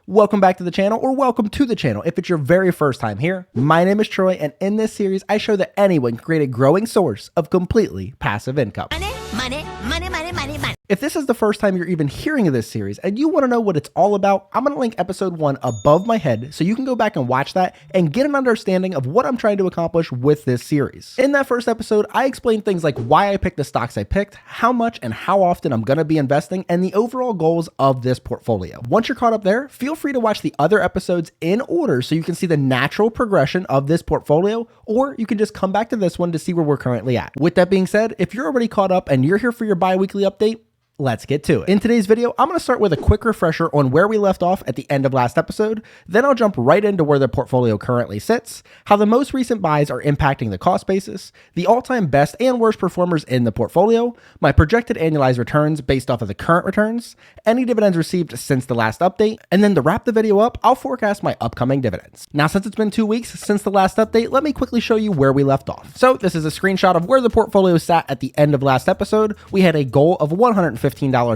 Welcome back to the channel, or welcome to the channel if it's your very first time here. My name is Troy, and in this series, I show that anyone can create a growing source of completely passive income. Money. If this is the first time you're even hearing of this series and you want to know what it's all about, I'm going to link episode 1 above my head so you can go back and watch that and get an understanding of what I'm trying to accomplish with this series. In that first episode, I explained things like why I picked the stocks I picked, how much and how often I'm going to be investing, and the overall goals of this portfolio. Once you're caught up there, feel free to watch the other episodes in order so you can see the natural progression of this portfolio, or you can just come back to this one to see where we're currently at. With that being said, if you're already caught up and you're here for your bi-weekly update, let's get to it. In today's video, I'm going to start with a quick refresher on where we left off at the end of last episode. Then I'll jump right into where the portfolio currently sits, how the most recent buys are impacting the cost basis, the all-time best and worst performers in the portfolio, my projected annualized returns based off of the current returns, any dividends received since the last update, and then to wrap the video up, I'll forecast my upcoming dividends. Now, since it's been 2 weeks since the last update, let me quickly show you where we left off. So this is a screenshot of where the portfolio sat at the end of last episode. We had a goal of $115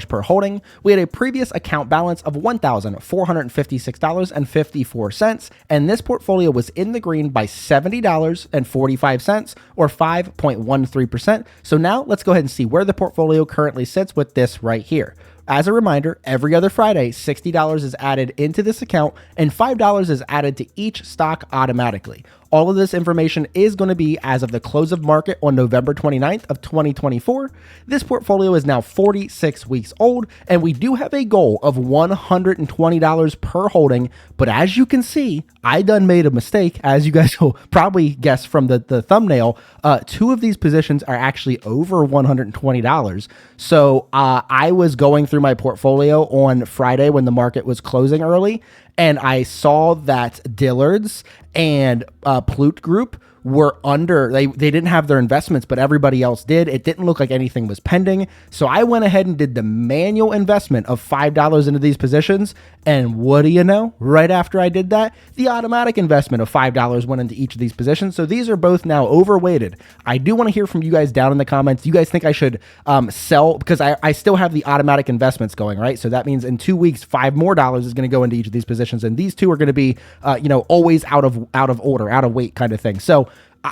per holding. We had a previous account balance of $1,456.54, and this portfolio was in the green by $70.45 or 5.13%. So now let's go ahead and see where the portfolio currently sits with this right here. As a reminder, every other Friday, $60 is added into this account and $5 is added to each stock automatically. All of this information is going to be as of the close of market on November 29th of 2024. This portfolio is now 46 weeks old, and we do have a goal of $120 per holding. But as you can see, I done made a mistake. As you guys will probably guess from the thumbnail, 2 of these positions are actually over $120. So I was going through my portfolio on Friday when the market was closing early, and I saw that Dillard's and Plute Group were under, they didn't have their investments, but everybody else did. It didn't look like anything was pending. So I went ahead and did the manual investment of $5 into these positions. And what do you know? Right after I did that, the automatic investment of $5 went into each of these positions. So these are both now overweighted. I do want to hear from you guys down in the comments. You guys think I should sell, because I still have the automatic investments going, right? So that means in 2 weeks, $5 more is going to go into each of these positions. And these two are going to be, always out of order, out of weight kind of thing. So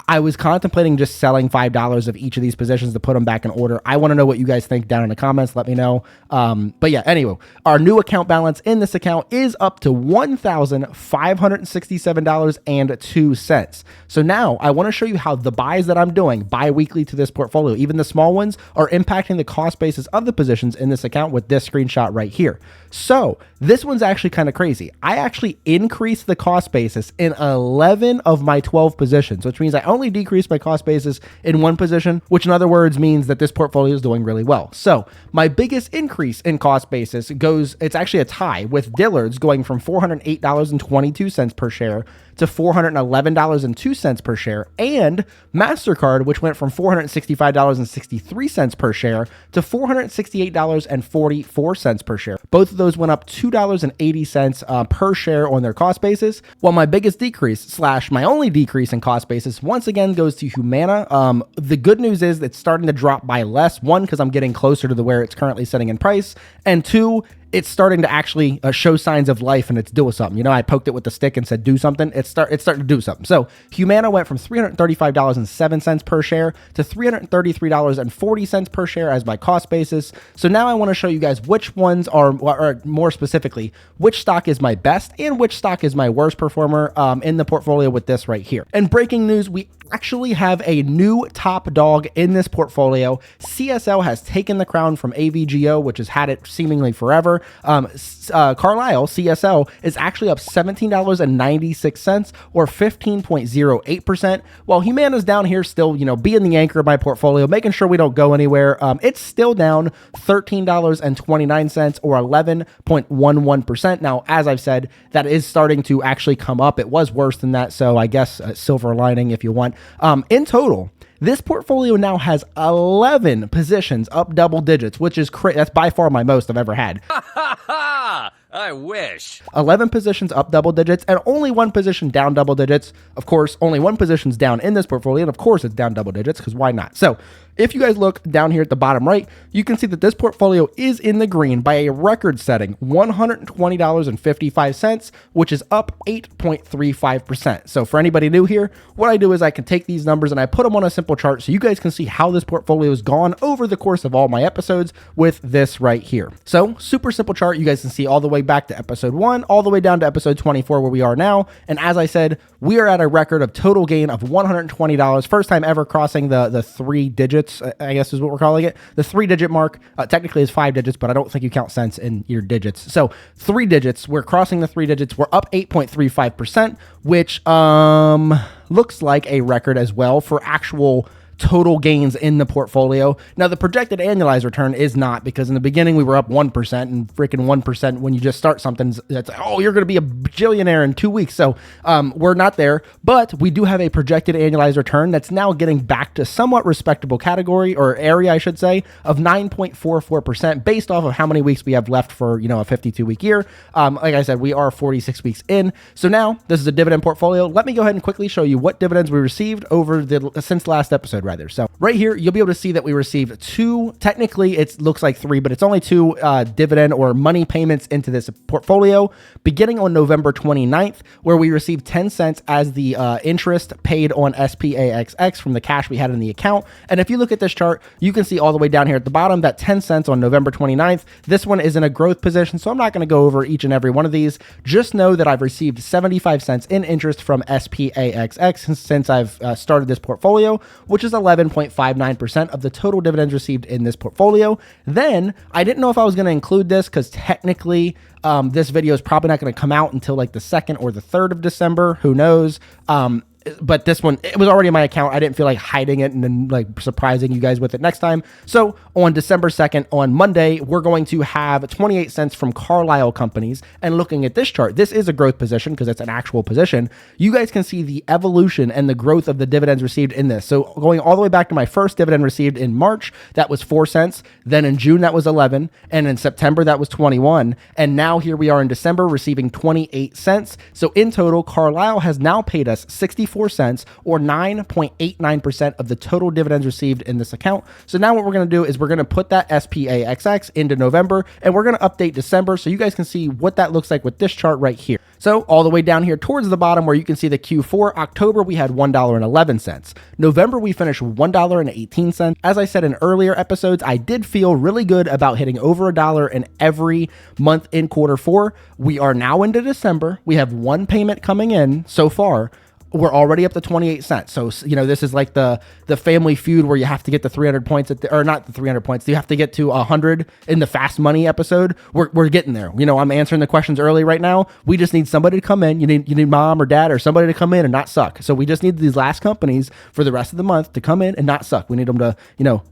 I was contemplating just selling $5 of each of these positions to put them back in order. I want to know what you guys think down in the comments. Let me know. But yeah, anyway, our new account balance in this account is up to $1,567.02. So now I want to show you how the buys that I'm doing bi-weekly to this portfolio, even the small ones, are impacting the cost basis of the positions in this account with this screenshot right here. So this one's actually kind of crazy. I actually increased the cost basis in 11 of my 12 positions, which means I only decreased my cost basis in 1 position, which in other words means that this portfolio is doing really well. So my biggest increase in cost basis it's actually a tie with Dillard's going from $408.22 per share to $411.02 per share, and MasterCard, which went from $465.63 per share to $468.44 per share. Both of those went up $2.80 per share on their cost basis, while my biggest decrease / my only decrease in cost basis once again goes to Humana. The good news is it's starting to drop by less. 1, because I'm getting closer to where it's currently sitting in price, and 2, it's starting to actually show signs of life and it's doing something. I poked it with the stick and said, do something. It's starting to do something. So Humana went from $335.07 per share to $333.40 per share as my cost basis. So now I want to show you guys which ones are, or more specifically, which stock is my best and which stock is my worst performer in the portfolio with this right here. And breaking news, we actually have a new top dog in this portfolio. CSL has taken the crown from AVGO, which has had it seemingly forever. Carlisle, CSL, is actually up $17.96 or 15.08%, while Humana's down here still, being the anchor of my portfolio, making sure we don't go anywhere. It's still down $13.29 or 11.11%. Now, as I've said, that is starting to actually come up. It was worse than that, so I guess silver lining if you want. In total, this portfolio now has 11 positions up double digits, which is that's by far my most I've ever had. I wish. 11 positions up double digits and only 1 position down double digits. Of course, only 1 position's down in this portfolio, and of course it's down double digits, because why not? So if you guys look down here at the bottom right, you can see that this portfolio is in the green by a record-setting $120.55, which is up 8.35%. So for anybody new here, what I do is I can take these numbers and I put them on a simple chart so you guys can see how this portfolio has gone over the course of all my episodes with this right here. So super simple chart. You guys can see all the way back to episode 1, all the way down to episode 24 where we are now. And as I said, we are at a record of total gain of $120. First time ever crossing the 3 digits, I guess is what we're calling it. The 3-digit mark. Technically is 5 digits, but I don't think you count cents in your digits. So 3 digits, we're crossing the 3 digits. We're up 8.35%, which looks like a record as well for actual total gains in the portfolio. Now, the projected annualized return is not, because in the beginning we were up 1%, and freaking 1% when you just start something, that's like, oh, you're going to be a bajillionaire in 2 weeks. So we're not there, but we do have a projected annualized return that's now getting back to somewhat respectable category, or area, I should say, of 9.44% based off of how many weeks we have left for, a 52-week year. Like I said, we are 46 weeks in. So now this is a dividend portfolio. Let me go ahead and quickly show you what dividends we received since last episode, rather. So right here, you'll be able to see that we received 2, technically it looks like 3, but it's only 2 dividend or money payments into this portfolio, beginning on November 29th, where we received 10 cents as the interest paid on SPAXX from the cash we had in the account. And if you look at this chart, you can see all the way down here at the bottom that 10 cents on November 29th. This one is in a growth position, so I'm not going to go over each and every one of these. Just know that I've received 75 cents in interest from SPAXX since I've started this portfolio, which is 11.59% of the total dividends received in this portfolio. Then I didn't know if I was going to include this because technically this video is probably not going to come out until like the 2nd or the 3rd of December. Who knows? But this one, it was already in my account. I didn't feel like hiding it and then like surprising you guys with it next time. So on December 2nd, on Monday, we're going to have 28 cents from Carlisle Companies. And looking at this chart, this is a growth position because it's an actual position. You guys can see the evolution and the growth of the dividends received in this. So going all the way back to my first dividend received in March, that was 4 cents. Then in June, that was 11. And in September, that was 21. And now here we are in December receiving 28 cents. So in total, Carlisle has now paid us 64 cents or 9.89% of the total dividends received in this account. So now what we're going to do is we're going to put that SPAXX into November, and we're going to update December so you guys can see what that looks like with this chart right here. So all the way down here towards the bottom where you can see the Q4, October, we had $1.11. November, we finished $1.18. As I said in earlier episodes, I did feel really good about hitting over $1 in every month in Q4. We are now into December. We have 1 payment coming in so far. We're already up to 28 cents. So, this is like the Family Feud where you have to get to 300 points or not the 300 points. You have to get to 100 in the Fast Money episode. We're getting there. I'm answering the questions early right now. We just need somebody to come in. You need mom or dad or somebody to come in and not suck. So we just need these last companies for the rest of the month to come in and not suck. We need them to,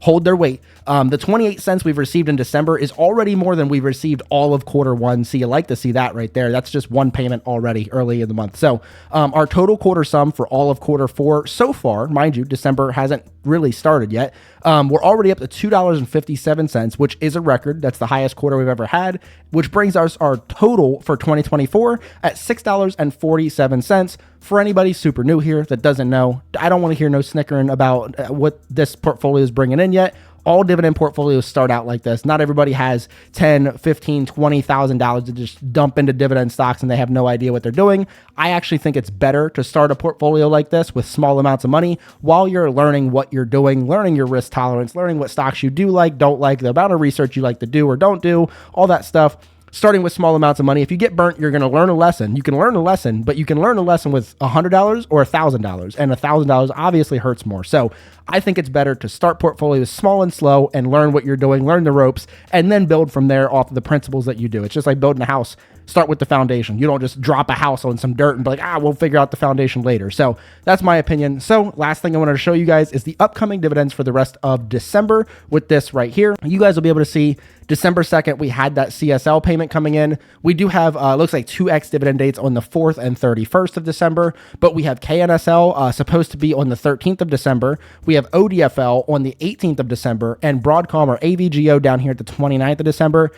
hold their weight. The 28 cents we've received in December is already more than we've received all of Q1. So you like to see that right there. That's just 1 payment already early in the month. So our total quarter sum for all of Q4 so far, mind you, December hasn't really started yet. We're already up to $2.57, which is a record. That's the highest quarter we've ever had, which brings us our total for 2024 at $6.47. For anybody super new here that doesn't know, I don't want to hear no snickering about what this portfolio is bringing in yet. All dividend portfolios start out like this. Not everybody has $10, $15, $20,000 to just dump into dividend stocks and they have no idea what they're doing. I actually think it's better to start a portfolio like this with small amounts of money while you're learning what you're doing, learning your risk tolerance, learning what stocks you do like, don't like, the amount of research you like to do or don't do, all that stuff. Starting with small amounts of money. If you get burnt, you're going to learn a lesson. You can learn a lesson, but you can learn a lesson with $100 or $1,000, and $1,000 obviously hurts more. So I think it's better to start portfolios small and slow and learn what you're doing, learn the ropes, and then build from there off of the principles that you do. It's just like building a house. Start with the foundation. You don't just drop a house on some dirt and be like, we'll figure out the foundation later. So that's my opinion. So last thing I wanted to show you guys is the upcoming dividends for the rest of December with this right here. You guys will be able to see December 2nd, we had that CSL payment coming in. We do have, looks like 2 ex-dividend dates on the 4th and 31st of December, but we have KNSL supposed to be on the 13th of December. We have ODFL on the 18th of December, and Broadcom or AVGO down here at the 29th of December.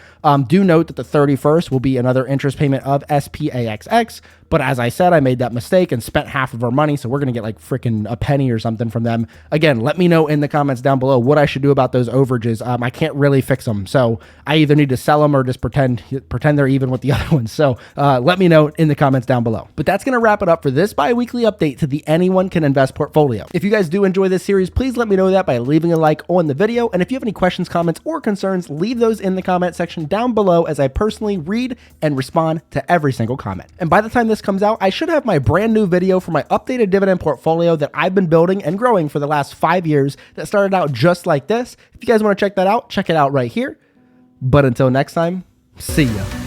Do note that the 31st will be another interest payment of SPAXX, But as I said, I made that mistake and spent half of our money. So we're going to get like freaking a penny or something from them. Again, let me know in the comments down below what I should do about those overages. I can't really fix them. So I either need to sell them or just pretend they're even with the other ones. So let me know in the comments down below. But that's going to wrap it up for this bi-weekly update to the Anyone Can Invest portfolio. If you guys do enjoy this series, please let me know that by leaving a like on the video. And if you have any questions, comments, or concerns, leave those in the comment section down below as I personally read and respond to every single comment. And by the time this comes out, I should have my brand new video for my updated dividend portfolio that I've been building and growing for the last 5 years that started out just like this. If you guys want to check that out, check it out right here. But until next time, see ya.